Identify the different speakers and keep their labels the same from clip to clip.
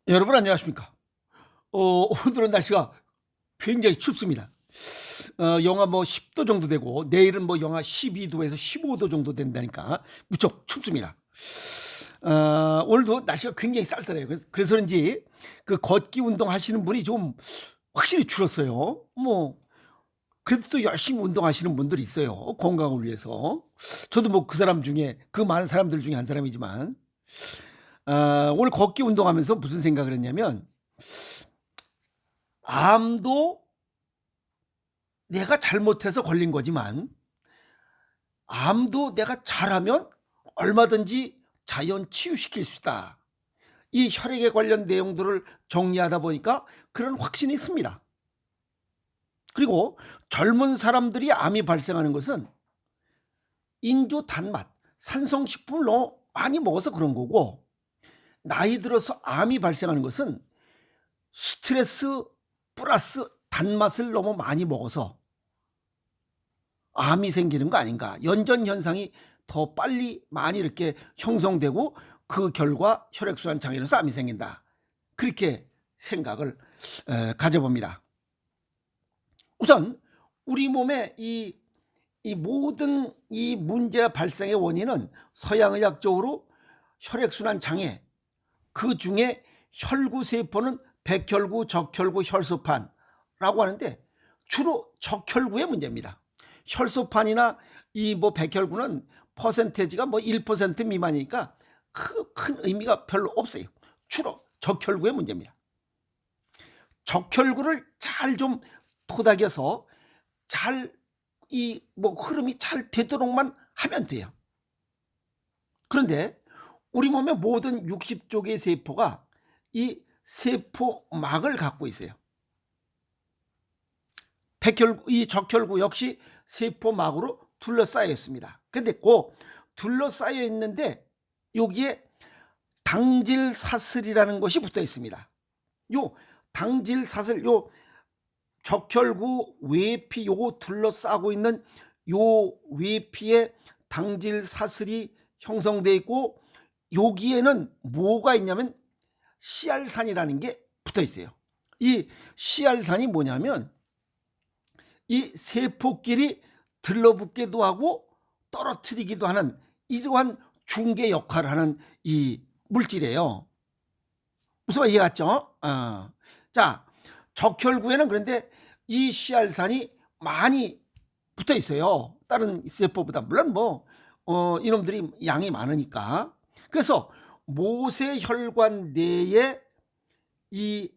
Speaker 1: 여러분 안녕하십니까? 오늘은 날씨가 굉장히 춥습니다. 영하 뭐 10도 정도 되고 내일은 뭐 영하 12도에서 15도 정도 된다니까 무척 춥습니다. 오늘도 날씨가 굉장히 쌀쌀해요. 그래서 그런지 그 걷기 운동 하시는 분이 좀 확실히 줄었어요. 뭐 그래도 또 열심히 운동하시는 분들이 있어요. 건강을 위해서. 저도 뭐 그 사람 중에 그 많은 사람들 중에 한 사람이지만 오늘 걷기 운동하면서 무슨 생각을 했냐면 암도 내가 잘못해서 걸린 거지만 암도 내가 잘하면 얼마든지 자연 치유시킬 수 있다. 이 혈액에 관련 내용들을 정리하다 보니까 그런 확신이 있습니다. 그리고 젊은 사람들이 암이 발생하는 것은 인조 단맛, 산성식품을 너무 많이 먹어서 그런 거고, 나이 들어서 암이 발생하는 것은 스트레스 플러스 단맛을 너무 많이 먹어서 암이 생기는 거 아닌가. 연전 현상이 더 빨리 많이 이렇게 형성되고 그 결과 혈액순환 장애로서 암이 생긴다. 그렇게 생각을 가져봅니다. 우선 우리 몸의 이 모든 이 문제 발생의 원인은 서양의학적으로 혈액순환 장애, 그 중에 혈구세포는 백혈구, 적혈구, 혈소판라고 하는데 주로 적혈구의 문제입니다. 혈소판이나 이 뭐 백혈구는 퍼센테이지가 뭐 1% 미만이니까 큰 의미가 별로 없어요. 주로 적혈구의 문제입니다. 적혈구를 잘 좀 토닥여서 잘 이 뭐 흐름이 잘 되도록만 하면 돼요. 그런데 우리 몸의 모든 60조 개의 세포가 이 세포막을 갖고 있어요. 백혈구, 이 적혈구 역시 세포막으로 둘러싸여 있습니다. 그런데 그 둘러싸여 있는데 여기에 당질사슬이라는 것이 붙어 있습니다. 요 당질사슬, 요 적혈구 외피 요거 둘러싸고 있는 요 외피에 당질사슬이 형성되어 있고, 여기에는 뭐가 있냐면 씨알산이라는 게 붙어 있어요. 이 씨알산이 뭐냐면 이 세포끼리 들러붙기도 하고 떨어뜨리기도 하는 이러한 중개 역할을 하는 이 물질이에요. 무슨 말 이해갔죠? 자, 적혈구에는 그런데 이 씨알산이 많이 붙어 있어요. 다른 세포보다. 물론 뭐 이놈들이 양이 많으니까. 그래서 모세혈관 내에 이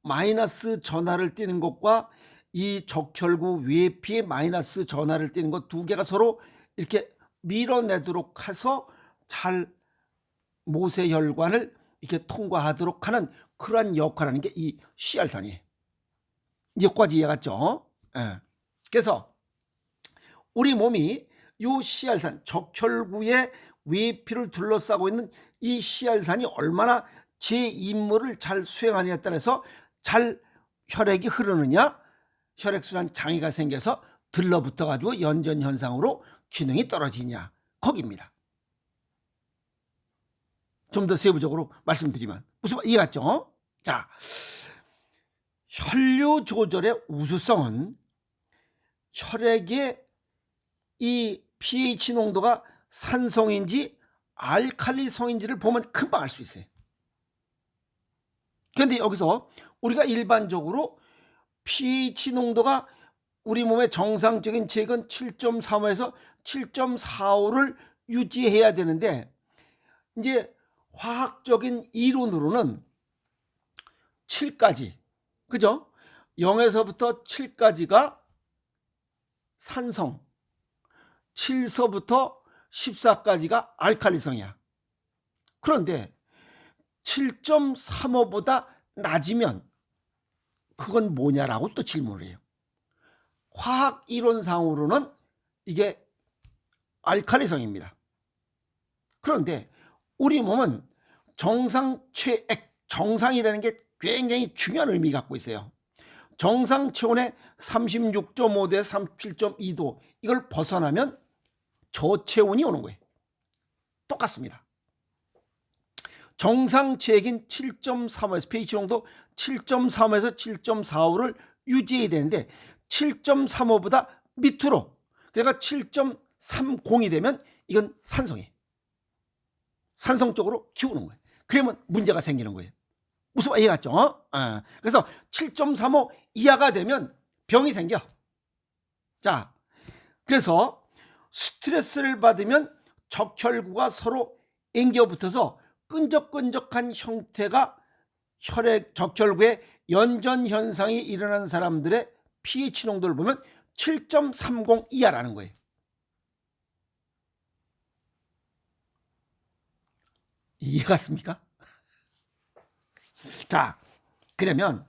Speaker 1: 마이너스 전하를 띠는 것과 이 적혈구 외피의 마이너스 전하를 띠는 것 두 개가 서로 이렇게 밀어내도록 해서 잘 모세혈관을 이렇게 통과하도록 하는 그러한 역할을 하는 게 이 씨알산이에요. 여기까지 이해갔죠? 예. 그래서 우리 몸이 이 씨알산, 적혈구의 외피를 둘러싸고 있는 이 씨알산이 얼마나 제 임무를 잘 수행하느냐에 따라서 잘 혈액이 흐르느냐, 혈액순환 장애가 생겨서 들러붙어 가지고 연전 현상으로 기능이 떨어지냐, 거기입니다. 좀 더 세부적으로 말씀드리면 무슨 말 이해갔죠? 자, 혈류 조절의 우수성은 혈액의 이 pH 농도가 산성인지 알칼리성인지를 보면 금방 알 수 있어요. 그런데 여기서 우리가 일반적으로 pH 농도가 우리 몸의 정상적인 체액은 7.35에서 7.45를 유지해야 되는데, 이제 화학적인 이론으로는 7까지, 그죠? 0에서부터 7까지가 산성, 7서부터 14까지가 알칼리성이야. 그런데 7.35보다 낮으면 그건 뭐냐라고 또 질문을 해요. 화학 이론상으로는 이게 알칼리성입니다. 그런데 우리 몸은 정상 체액, 정상이라는 게 굉장히 중요한 의미를 갖고 있어요. 정상 체온의 36.5대 37.2도 이걸 벗어나면 저체온이 오는 거예요. 똑같습니다. 정상 체액인 7.35에서 pH 농도 7.35에서 7.45를 유지해야 되는데 7.35보다 밑으로, 그러니까 7.30이 되면 이건 산성이에요. 산성 쪽으로 기우는 거예요. 그러면 문제가 생기는 거예요. 무슨 말 이해갔죠? 그래서 7.35 이하가 되면 병이 생겨. 자, 그래서 스트레스를 받으면 적혈구가 서로 앵겨붙어서 끈적끈적한 형태가 혈액 적혈구의 연전 현상이 일어나는 사람들의 pH 농도를 보면 7.30 이하라는 거예요. 이해갔습니까? 자, 그러면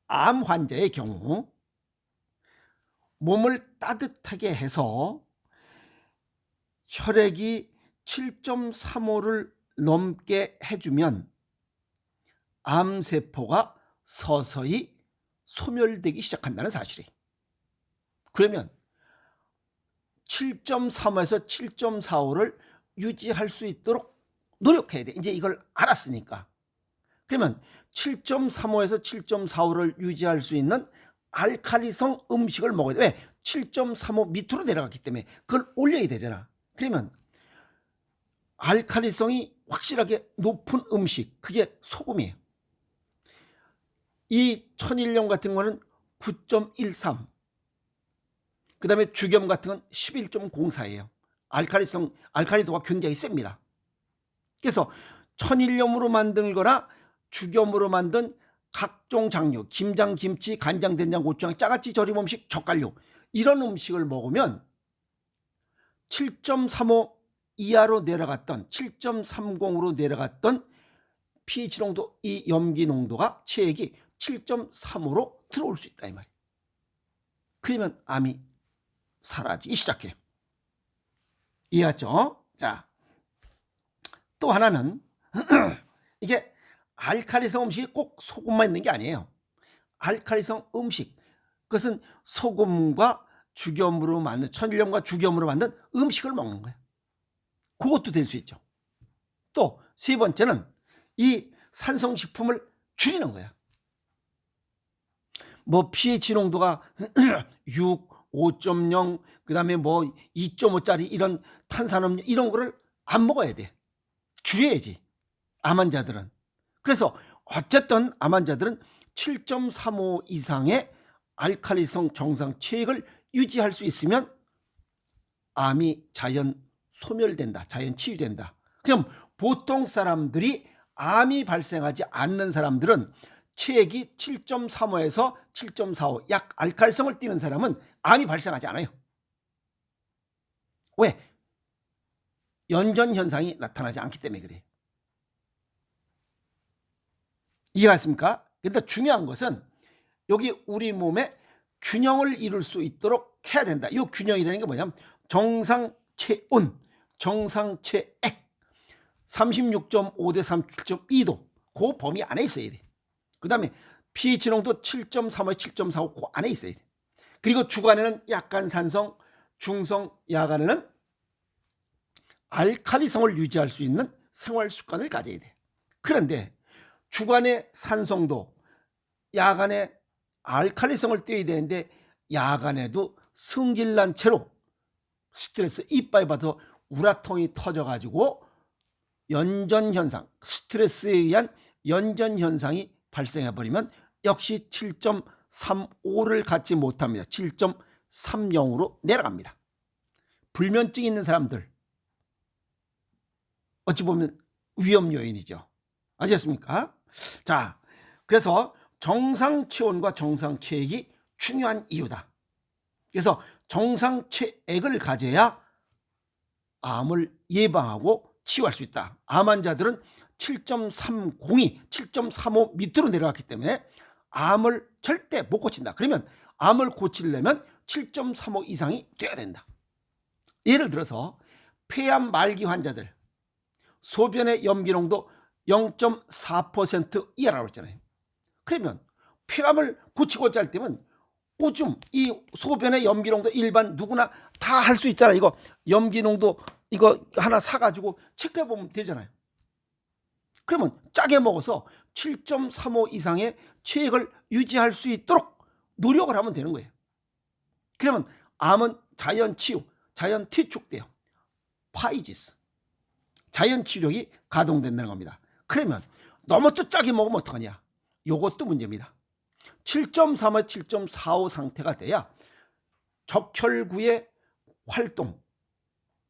Speaker 1: 암 환자의 경우 몸을 따뜻하게 해서 혈액이 7.35를 넘게 해주면 암세포가 서서히 소멸되기 시작한다는 사실이에요. 그러면 7.35에서 7.45를 유지할 수 있도록 노력해야 돼. 이제 이걸 알았으니까. 그러면 7.35에서 7.45를 유지할 수 있는 알칼리성 음식을 먹어야 돼. 왜? 7.35 밑으로 내려갔기 때문에 그걸 올려야 되잖아. 그러면 알칼리성이 확실하게 높은 음식, 그게 소금이에요. 이 천일염 같은 거는 9.13, 그 다음에 죽염 같은 건 11.04예요. 알칼리도가 굉장히 셉니다. 그래서 천일염으로 만든 거나 죽염으로 만든 각종 장류, 김장, 김치, 간장, 된장, 고추장, 짜같이 절임 음식, 젓갈류, 이런 음식을 먹으면 7.35 이하로 내려갔던, 7.30으로 내려갔던 pH 농도, 이 염기 농도가 체액이 7.35로 들어올 수 있다 이 말이에요. 그러면 암이 사라지기 시작해요. 이해했죠? 자, 또 하나는 이게 알칼리성 음식이 꼭 소금만 있는 게 아니에요. 알칼리성 음식, 그것은 소금과 죽염으로 만든, 천일염과 죽염으로 만든 음식을 먹는 거예요. 그것도 될 수 있죠. 또 세 번째는 이 산성식품을 줄이는 거야. 뭐 pH 농도가 6, 5.0, 그 다음에 뭐 2.5짜리 이런 탄산음료 이런 거를 안 먹어야 돼. 줄여야지, 암 환자들은. 그래서 어쨌든 암 환자들은 7.35 이상의 알칼리성 정상 체액을 유지할 수 있으면 암이 자연 소멸된다, 자연 치유된다. 그럼 보통 사람들이 암이 발생하지 않는 사람들은 체액이 7.35에서 7.45, 약 알칼리성을 띠는 사람은 암이 발생하지 않아요. 왜? 연전 현상이 나타나지 않기 때문에 그래. 이해하십니까? 근데 중요한 것은 여기 우리 몸에 균형을 이룰 수 있도록 해야 된다. 이 균형이라는 게 뭐냐면 정상 체온, 정상 체액 36.5 대 37.2도 그 범위 안에 있어야 돼. 그 다음에 pH 농도 7.35, 7.45 그 안에 있어야 돼. 그리고 주간에는 약간 산성, 중성, 야간에는 알칼리성을 유지할 수 있는 생활 습관을 가져야 돼. 그런데 주간에 산성도, 야간에 알칼리성을 떼야 되는데 야간에도 승질난 채로 스트레스 이빨 받아서 우라통이 터져가지고 연전현상, 스트레스에 의한 연전현상이 발생해버리면 역시 7.35를 갖지 못합니다. 7.30으로 내려갑니다. 불면증 있는 사람들 어찌 보면 위험 요인이죠. 아시겠습니까? 자, 그래서 정상 체온과 정상 체액이 중요한 이유다. 그래서 정상 체액을 가져야 암을 예방하고 치유할 수 있다. 암 환자들은 7.30이 7.35 밑으로 내려갔기 때문에 암을 절대 못 고친다. 그러면 암을 고치려면 7.35 이상이 돼야 된다. 예를 들어서 폐암 말기 환자들 소변의 염기농도 0.4% 이하라고 했잖아요. 그러면 폐암을 고치고자 할 때면 오줌, 이 소변의 염기농도 일반 누구나 다 할 수 있잖아요. 이거 염기농도 이거 하나 사가지고 체크해 보면 되잖아요. 그러면 짜게 먹어서 7.35 이상의 체액을 유지할 수 있도록 노력을 하면 되는 거예요. 그러면 암은 자연 치유, 자연 퇴축돼요. 파이지스. 자연 치료력이 가동된다는 겁니다. 그러면 너무 또 짜게 먹으면 어떡하냐? 요것도 문제입니다. 7.3와 7.45 상태가 돼야 적혈구의 활동,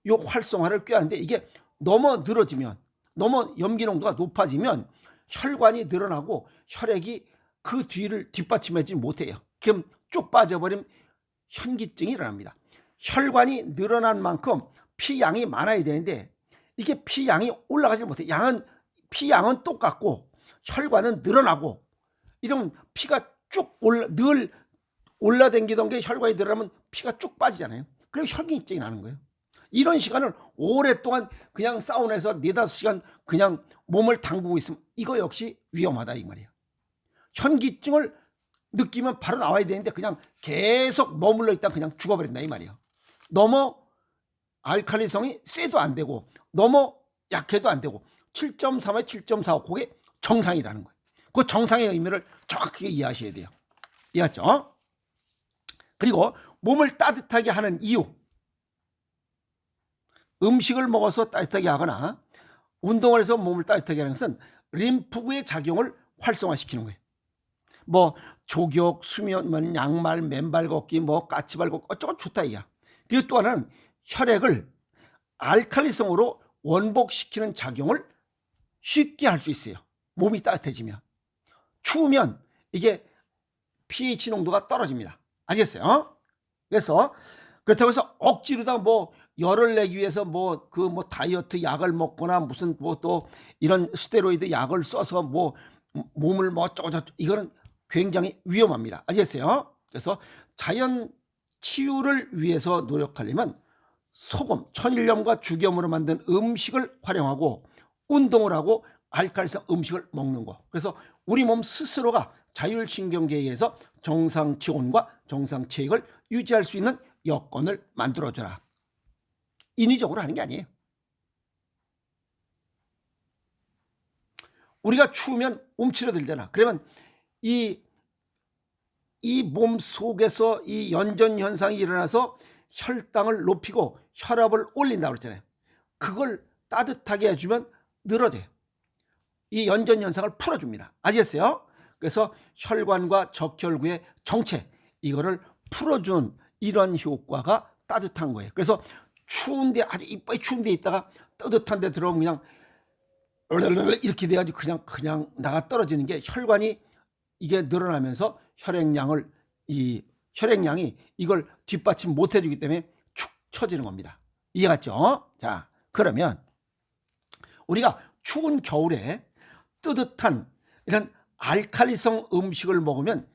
Speaker 1: 요 활성화를 꾀하는데 이게 너무 늘어지면, 너무 염기 농도가 높아지면 혈관이 늘어나고 혈액이 그 뒤를 뒷받침하지 못해요. 그럼 쭉 빠져버리면 현기증이 일어납니다. 혈관이 늘어난 만큼 피양이 많아야 되는데 이게 피양이 올라가지 못해. 피양은 똑같고 혈관은 늘어나고 이러면 피가 쭉 늘 올라댕기던 게 혈관이 늘어나면 피가 쭉 빠지잖아요. 그리고 현기증이 나는 거예요. 이런 시간을 오랫동안 그냥 사우나에서 4-5시간 그냥 몸을 담그고 있으면 이거 역시 위험하다 이 말이에요. 현기증을 느끼면 바로 나와야 되는데 그냥 계속 머물러 있다 그냥 죽어버린다 이 말이에요. 너무 알칼리성이 세도 안 되고 너무 약해도 안 되고 7.3에 7.45 그게 정상이라는 거예요. 그 정상의 의미를 정확하게 이해하셔야 돼요. 이해했죠? 그리고 몸을 따뜻하게 하는 이유, 음식을 먹어서 따뜻하게 하거나 운동을 해서 몸을 따뜻하게 하는 것은 림프구의 작용을 활성화시키는 거예요. 뭐 조격, 수면, 양말, 맨발 걷기, 뭐 까치발 걷기 어쩌고 좋다 이야. 그리고 또 하나는 혈액을 알칼리성으로 원복시키는 작용을 쉽게 할 수 있어요. 몸이 따뜻해지면. 추우면 이게 pH 농도가 떨어집니다. 아시겠어요? 그래서 그렇다고 해서 억지로다 뭐 열을 내기 위해서 뭐 다이어트 약을 먹거나 무슨 뭐 또 이런 스테로이드 약을 써서 뭐 몸을 뭐 어쩌고저쩌고 이거는 굉장히 위험합니다. 아시겠어요? 그래서 자연 치유를 위해서 노력하려면 소금, 천일염과 죽염으로 만든 음식을 활용하고 운동을 하고 알칼리성 음식을 먹는 거. 그래서 우리 몸 스스로가 자율신경계에 의해서 정상 체온과 정상 체액을 유지할 수 있는 여건을 만들어줘라. 인위적으로 하는 게 아니에요. 우리가 추우면 움츠러들잖아. 그러면 이 몸 속에서 이 연전 현상이 일어나서 혈당을 높이고 혈압을 올린다고 그랬잖아요. 그걸 따뜻하게 해주면 늘어져요. 이 연전 현상을 풀어줍니다. 아시겠어요? 그래서 혈관과 적혈구의 정체 이거를 풀어주는 이런 효과가 따뜻한 거예요. 그래서 추운데 아주 이빨이 추운데 있다가 따뜻한 데 들어오면 그냥 이렇게 돼가지고 그냥 나가 떨어지는 게 혈관이 이게 늘어나면서 혈액량이 이걸 뒷받침 못 해주기 때문에 축 처지는 겁니다. 이해갔죠? 자, 그러면 우리가 추운 겨울에 뜨뜻한 이런 알칼리성 음식을 먹으면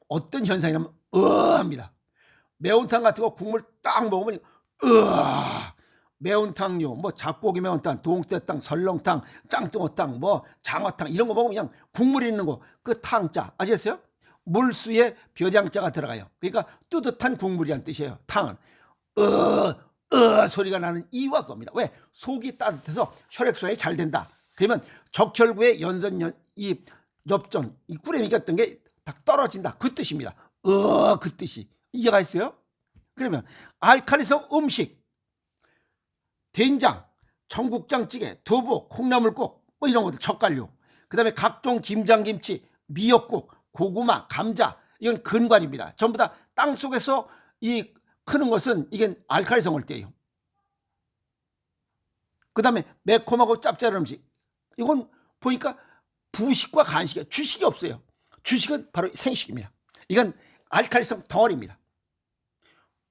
Speaker 1: 어떤 현상이냐면 합니다. 매운탕 같은 거 국물 딱 먹으면 매운탕류, 뭐 잡고기 매운탕, 동태탕, 설렁탕, 짱뚱어탕, 뭐 장어탕 이런 거 먹으면 그냥 국물 있는 거 그 탕자 아시겠어요? 물수에 벼장자가 들어가요. 그러니까 뜨뜻한 국물이란 뜻이에요. 탕은 소리가 나는 이유가 겁니다. 왜? 속이 따뜻해서 혈액순환이 잘 된다. 그러면 적혈구의 이 엽전, 이 꾸레미가 있던 게 딱 떨어진다. 그 뜻입니다. 그 뜻이. 이해가 있어요? 그러면 알칼리성 음식, 된장, 청국장찌개, 두부, 콩나물국 뭐 이런 것들 젓갈류. 그 다음에 각종 김장김치, 미역국, 고구마, 감자 이건 근관입니다. 전부 다 땅속에서 이 크는 것은 이게 알칼리성을 떼요. 그 다음에 매콤하고 짭짤한 음식 이건 보니까 부식과 간식이에요. 주식이 없어요. 주식은 바로 생식입니다. 이건 알칼리성 덩어리입니다.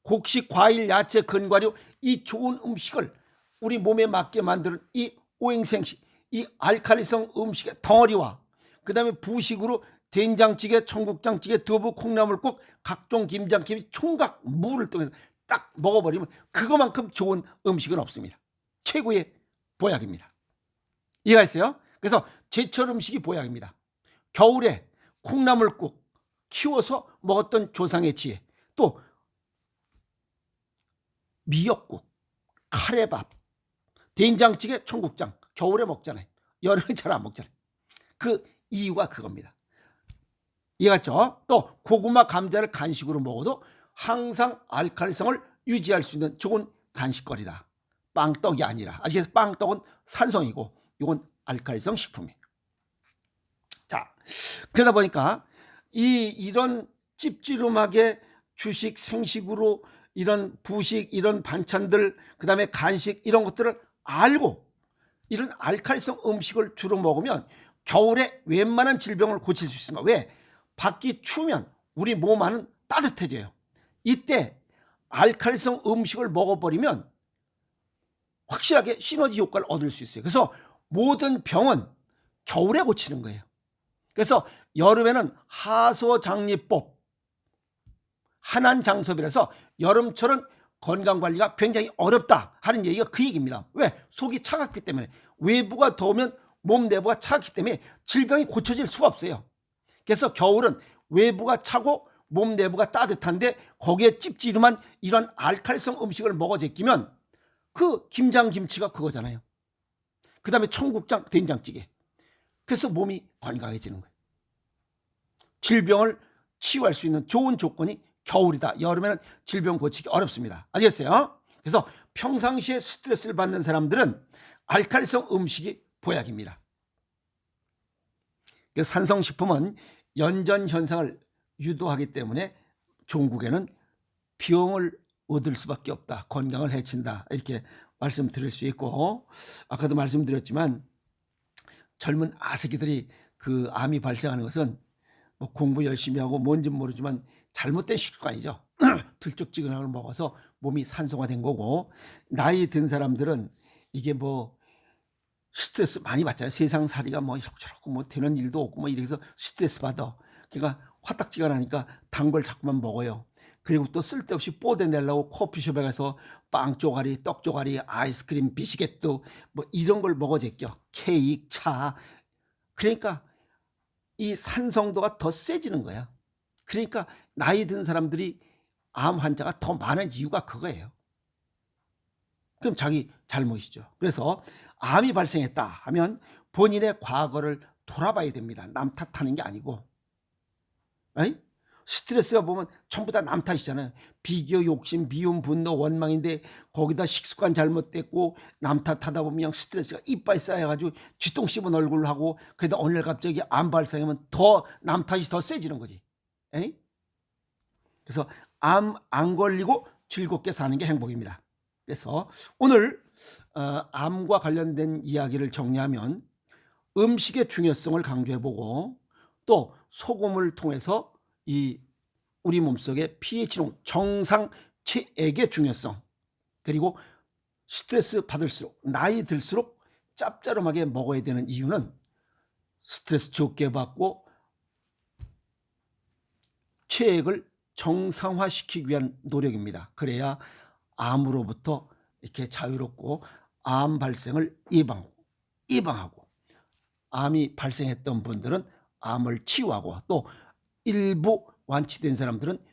Speaker 1: 곡식, 과일, 야채, 근과류 이 좋은 음식을 우리 몸에 맞게 만드는 이 오행생식, 이 알칼리성 음식의 덩어리와 그 다음에 부식으로 된장찌개, 청국장찌개, 두부, 콩나물국, 각종 김장김치, 총각 무를 통해서 딱 먹어버리면 그거만큼 좋은 음식은 없습니다. 최고의 보약입니다. 이해가 있어요? 그래서 제철 음식이 보약입니다. 겨울에 콩나물국 키워서 먹었던 조상의 지혜, 또 미역국, 카레밥, 된장찌개, 청국장 겨울에 먹잖아요. 여름에 잘 안 먹잖아요. 그 이유가 그겁니다. 이해갔죠? 또 고구마, 감자를 간식으로 먹어도 항상 알칼리성을 유지할 수 있는 좋은 간식거리다. 빵떡이 아니라. 아시겠어요? 빵떡은 산성이고 이건 알칼리성 식품이에요. 자, 그러다 보니까 이런 찝찌름하게 주식, 생식으로 이런 부식, 이런 반찬들, 그 다음에 간식 이런 것들을 알고 이런 알칼리성 음식을 주로 먹으면 겨울에 웬만한 질병을 고칠 수 있습니다. 왜? 밖이 추우면 우리 몸 안은 따뜻해져요. 이때 알칼리성 음식을 먹어버리면 확실하게 시너지 효과를 얻을 수 있어요. 그래서 모든 병은 겨울에 고치는 거예요. 그래서 여름에는 하소장리법, 한한장섭이라서 여름철은 건강관리가 굉장히 어렵다 하는 얘기가 그 얘기입니다. 왜? 속이 차갑기 때문에. 외부가 더우면 몸 내부가 차갑기 때문에 질병이 고쳐질 수가 없어요. 그래서 겨울은 외부가 차고 몸 내부가 따뜻한데 거기에 찝찝한 이런 알칼리성 음식을 먹어 제끼면 그 김장김치가 그거잖아요. 그 다음에 청국장, 된장찌개. 그래서 몸이 건강해지는 거예요. 질병을 치유할 수 있는 좋은 조건이 겨울이다. 여름에는 질병 고치기 어렵습니다. 아시겠어요? 그래서 평상시에 스트레스를 받는 사람들은 알칼리성 음식이 보약입니다. 산성식품은 연전 현상을 유도하기 때문에 종국에는 병을 얻을 수밖에 없다. 건강을 해친다. 이렇게 말씀드릴 수 있고, 아까도 말씀드렸지만 젊은 아새끼들이 그 암이 발생하는 것은 뭐 공부 열심히 하고 뭔지는 모르지만 잘못된 식습관이죠. 들쭉지근한 걸 먹어서 몸이 산소화된 거고, 나이 든 사람들은 이게 뭐 스트레스 많이 받잖아요. 세상살이가 뭐 이렇저렇고 뭐 되는 일도 없고 뭐 이래서 스트레스 받아. 그러니까 화딱지가 나니까 단 걸 자꾸만 먹어요. 그리고 또 쓸데없이 뽀대 내려고 커피숍에 가서 빵 쪼가리, 떡 쪼가리, 아이스크림, 비시겟도 뭐 이런 걸 먹어 제껴. 케이크, 차. 그러니까 이 산성도가 더 세지는 거야. 그러니까 나이 든 사람들이 암 환자가 더 많은 이유가 그거예요. 그럼 자기 잘못이죠. 그래서 암이 발생했다 하면 본인의 과거를 돌아봐야 됩니다. 남 탓하는 게 아니고. 에이? 스트레스가 보면 전부 다 남 탓이잖아요. 비교, 욕심, 미움, 분노, 원망인데 거기다 식습관 잘못됐고 남 탓하다 보면 그냥 스트레스가 이빨 쌓여가지고 쥐똥 씹은 얼굴을 하고 그래도 어느 날 갑자기 암 발생하면 더 남 탓이 더 세지는 거지. 에이? 그래서 암 안 걸리고 즐겁게 사는 게 행복입니다. 그래서 오늘 암과 관련된 이야기를 정리하면 음식의 중요성을 강조해보고 또 소금을 통해서 이 우리 몸속의 pH농 정상 체액의 중요성, 그리고 스트레스 받을수록 나이 들수록 짭짤하게 먹어야 되는 이유는 스트레스 적게 받고 체액을 정상화시키기 위한 노력입니다. 그래야 암으로부터 이렇게 자유롭고 암 발생을 예방하고 암이 발생했던 분들은 암을 치유하고 또 일부 완치된 사람들은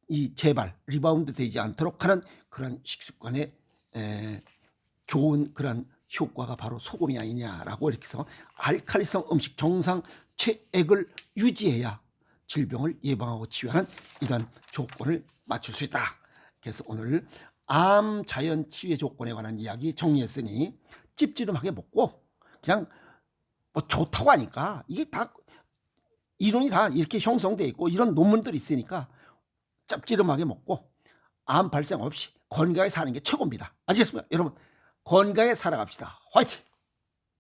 Speaker 1: 이 재발, 리바운드 되지 않도록 하는 그런 식습관에 좋은 그런 효과가 바로 소금이 아니냐라고 이렇게 해서 알칼리성 음식 정상 체액을 유지해야 질병을 예방하고 치유하는 이런 조건을 맞출 수 있다. 그래서 오늘 암 자연 치유의 조건에 관한 이야기 정리했으니 찝찝하게 먹고 그냥 뭐 좋다고 하니까 이게 다 이론이 다 이렇게 형성되어 있고 이런 논문들이 있으니까 짭찌름하게 먹고 암 발생 없이 건강하게 사는 게 최고입니다. 아시겠습니까? 여러분 건강하게 살아갑시다. 화이팅!